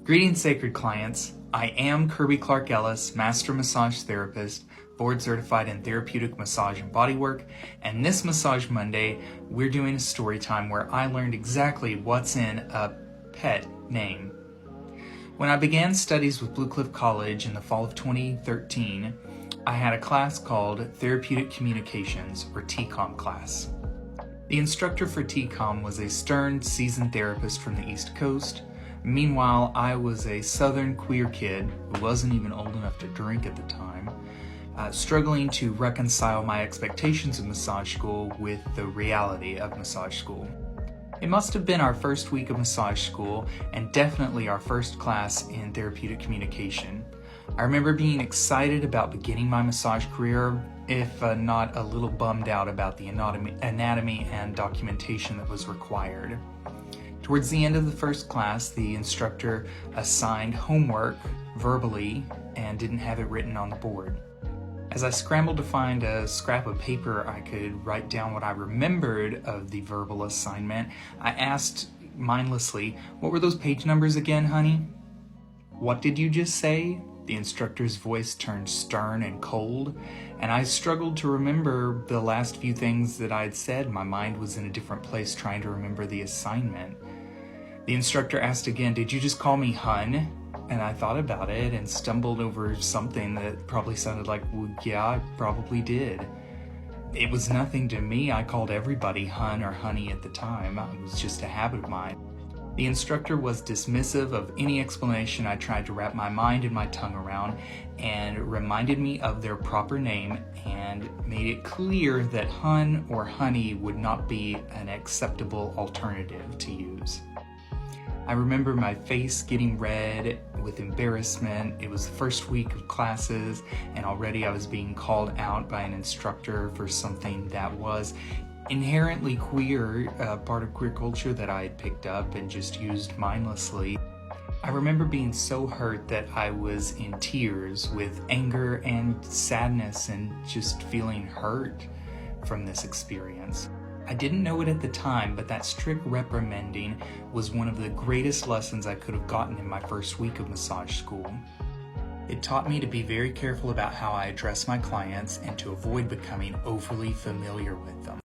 Greetings, sacred clients. I am Kirby Clark Ellis, Master Massage Therapist, board certified in therapeutic massage and bodywork, and this Massage Monday, we're doing a story time where I learned exactly what's in a pet name. When I began studies with Blue Cliff College in the fall of 2013, I had a class called Therapeutic Communications, or TCOM class. The instructor for TCOM was a stern, seasoned therapist from the East Coast. Meanwhile, I was a southern queer kid who wasn't even old enough to drink at the time, struggling to reconcile my expectations of massage school with the reality of massage school. It must have been our first week of massage school and definitely our first class in therapeutic communication. I remember being excited about beginning my massage career, if not a little bummed out about the anatomy and documentation that was required. Towards the end of the first class, the instructor assigned homework verbally and didn't have it written on the board. As I scrambled to find a scrap of paper I could write down what I remembered of the verbal assignment, I asked mindlessly, "What were those page numbers again, honey?" "What did you just say?" The instructor's voice turned stern and cold, and I struggled to remember the last few things that I'd said. My mind was in a different place trying to remember the assignment. The instructor asked again, "Did you just call me hun?" And I thought about it and stumbled over something that probably sounded like, "Well, yeah, I probably did." It was nothing to me. I called everybody hun or honey at the time. It was just a habit of mine. The instructor was dismissive of any explanation I tried to wrap my mind and my tongue around, and reminded me of their proper name and made it clear that hun or honey would not be an acceptable alternative to use. I remember my face getting red with embarrassment. It was the first week of classes, and already I was being called out by an instructor for something that was inherently queer, part of queer culture that I had picked up and just used mindlessly. I remember being so hurt that I was in tears with anger and sadness and just feeling hurt from this experience. I didn't know it at the time, but that strict reprimanding was one of the greatest lessons I could have gotten in my first week of massage school. It taught me to be very careful about how I address my clients and to avoid becoming overly familiar with them.